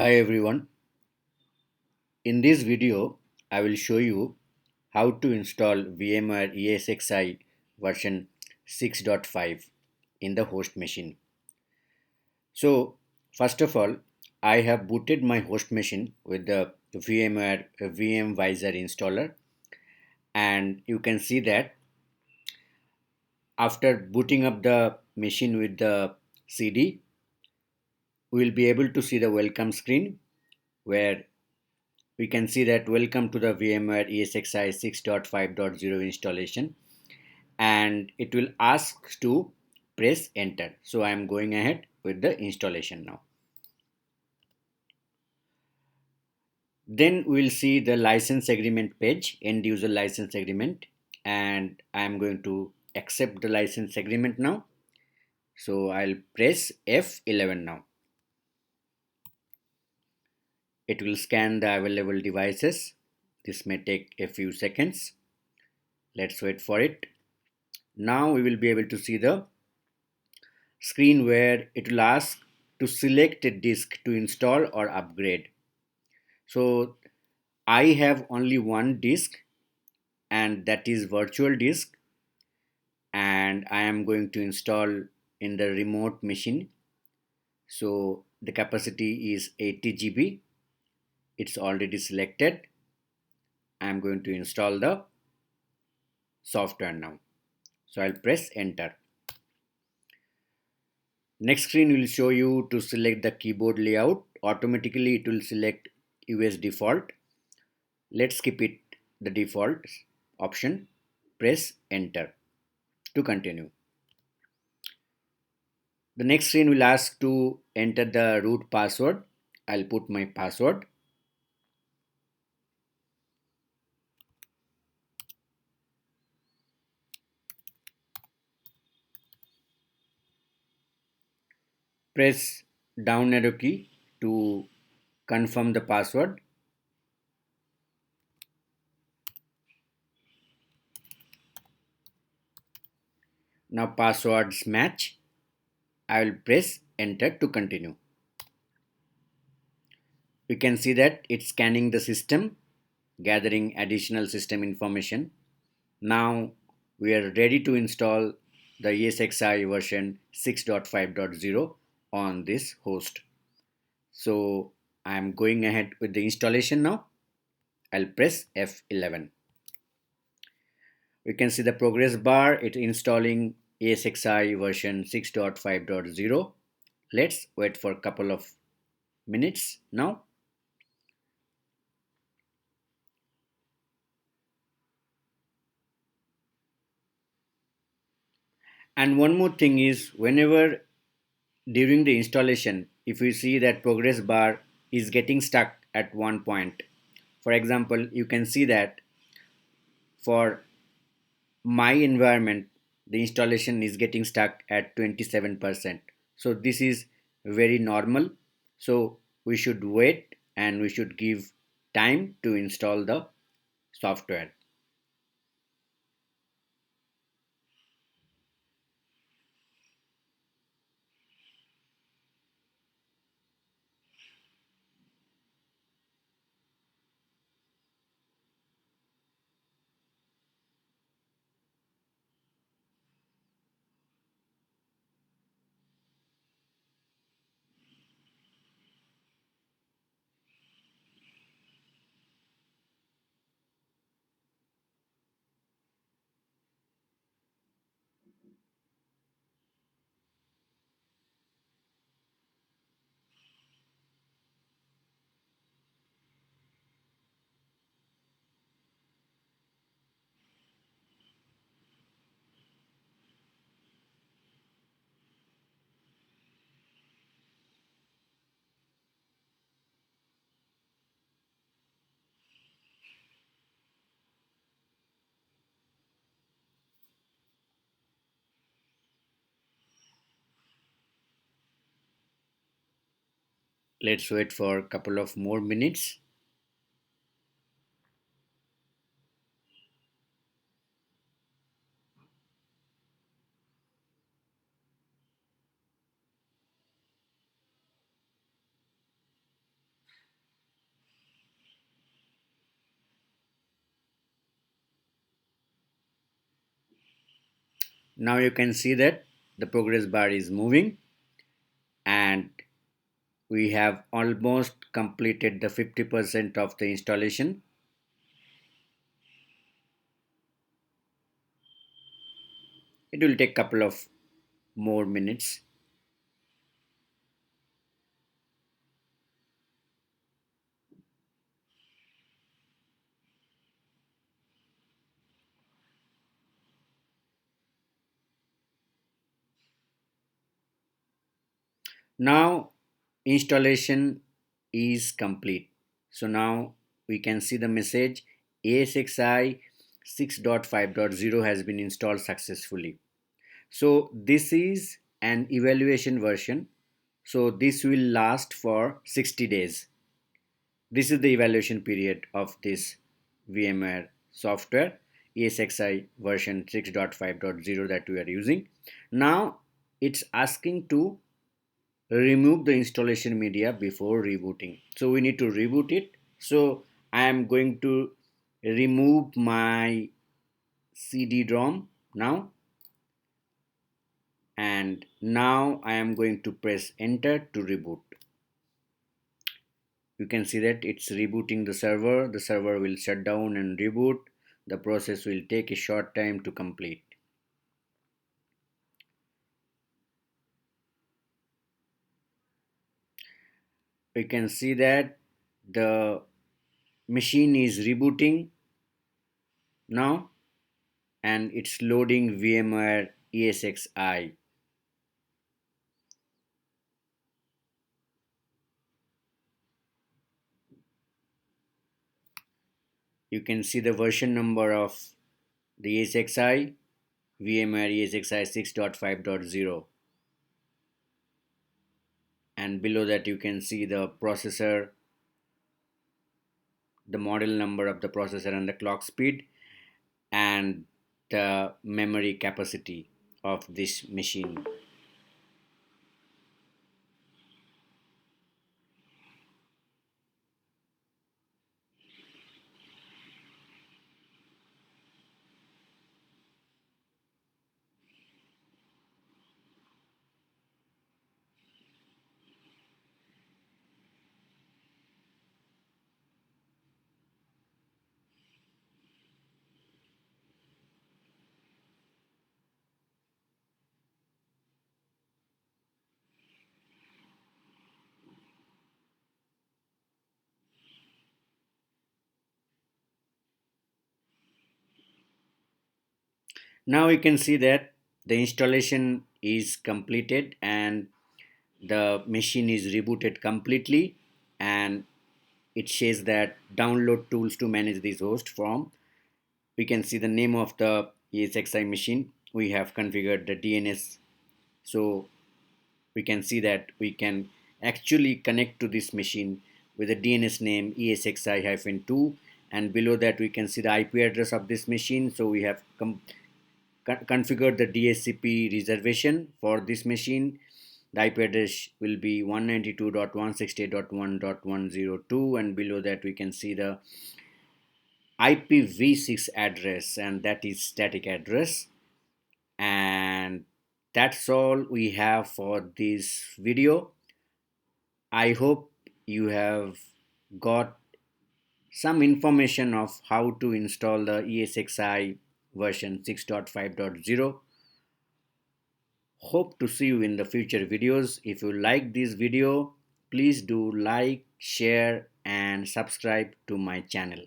Hi everyone. In this video, I will show you how to install VMware ESXi version 6.5 in the host machine. So, first of all, I have booted my host machine with the VMware VMvisor installer, and you can see that after booting up the machine with the CD, we will be able to see the welcome screen where we can see that welcome to the VMware ESXi 6.5.0 installation, and it will ask to press enter. So I am going ahead with the installation now. Then we will see the license agreement page, end user license agreement, and I am going to accept the license agreement now. So I'll press F11 now. It will scan the available devices. This may take a few seconds. Let's wait for it. Now we will be able to see the screen where it will ask to select a disk to install or upgrade. So I have only one disk, and that is virtual disk, and I am going to install in the remote machine. So the capacity is 80 GB. It's already selected. I am going to install the software now. So I'll press enter. Next screen will show you to select the keyboard layout. Automatically it will select US default. Let's skip it the default option. Press enter to continue. The next screen will ask to enter the root password. I'll put my password. Press down arrow key to confirm the password. Now passwords match. I will press enter to continue. You can see that it's scanning the system, gathering additional system information. Now we are ready to install the ESXi version 6.5.0 on this host. So I'm going ahead with the installation now. I'll press F11. We can see the progress bar. It's installing ESXi version 6.5.0. Let's wait for a couple of minutes now. And one more thing is, whenever during the installation, if you see that progress bar is getting stuck at one point, for example, you can see that for my environment, the installation is getting stuck at 27%. So this is very normal. So we should wait and we should give time to install the software. Let's wait for a couple of more minutes. Now you can see that the progress bar is moving, and we have almost completed the 50% of the installation. It will take a couple of more minutes. Now installation is complete. So now we can see the message ESXi 6.5.0 has been installed successfully. So this is an evaluation version. So this will last for 60 days. This is the evaluation period of this VMware software ESXi version 6.5.0 that we are using. Now it's asking to remove the installation media before rebooting. So we need to reboot it. So I am going to remove my CD-ROM now, and now I am going to press enter to reboot. You can see that it's rebooting the server will shut down and reboot. The process will take a short time to complete. We can see that the machine is rebooting now, and it's loading VMware ESXi. You can see the version number of the ESXi, VMware ESXi 6.5.0, and below that you can see the processor, the model number of the processor and the clock speed, and the memory capacity of this machine. Now you can see that the installation is completed and the machine is rebooted completely, and it says that download tools to manage this host from. We can see the name of the ESXi machine. We have configured the DNS, so we can see that we can actually connect to this machine with the DNS name ESXi-2, and below that we can see the IP address of this machine. So we have configured the DHCP reservation for this machine. The IP address will be 192.168.1.102, and below that we can see the IPv6 address, and that is static address. And that's all we have for this video. I hope you have got some information of how to install the ESXi version 6.5.0. Hope to see you in the future videos. If you like this video, please do like, share and subscribe to my channel.